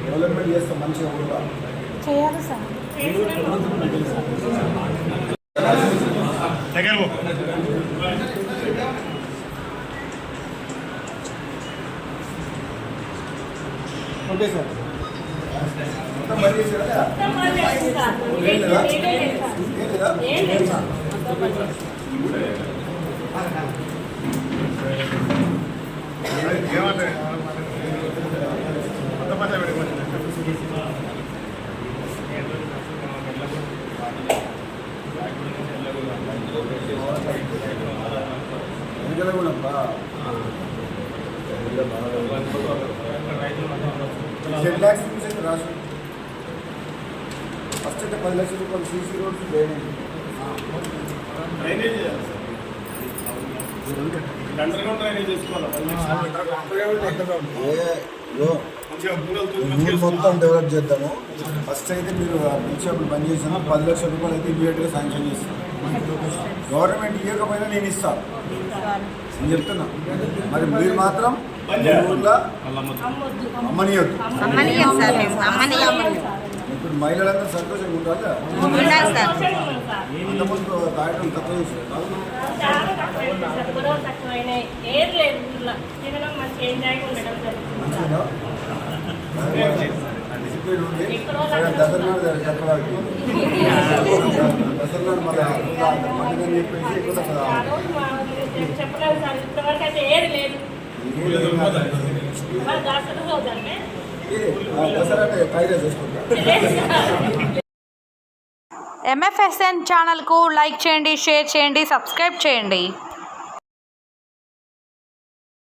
Development చేస్తాం మంచిగా ఊరుగా చేయాలి సార్. ఓకే సార్ మొత్తం బంద్ చేసారా? రాసు ఫస్ట్ అయితే 10 లక్షల రూపాయలు సీసీ రోడ్స్ డ్రైనేజ్ ఊరు మొత్తం డెవలప్ చేద్దాము. ఫస్ట్ అయితే మీరు షాపులు బంద్ చేసాను. 10 లక్షల రూపాయలు అయితే ఇమీడియట్గా శాంక్షన్ చేస్తాను. గవర్నమెంట్ ఇవ్వకపోయినా నేను ఇస్తాను నేను చెప్తున్నా. మరి మీరు మాత్రం ఊళ్ళో అమ్మనియొద్దు. ఇప్పుడు మహిళలందరూ సంతోషంగా ఉండాలి. అంతకుముందు తాగడం తక్కువ డిసిప్లిన్ ఉంది. దసరాడు దసరాడు మళ్ళీ చెప్పేసి MFSN ఛానల్కు లైక్ చేయండి, షేర్ చేయండి, సబ్స్క్రైబ్ చేయండి.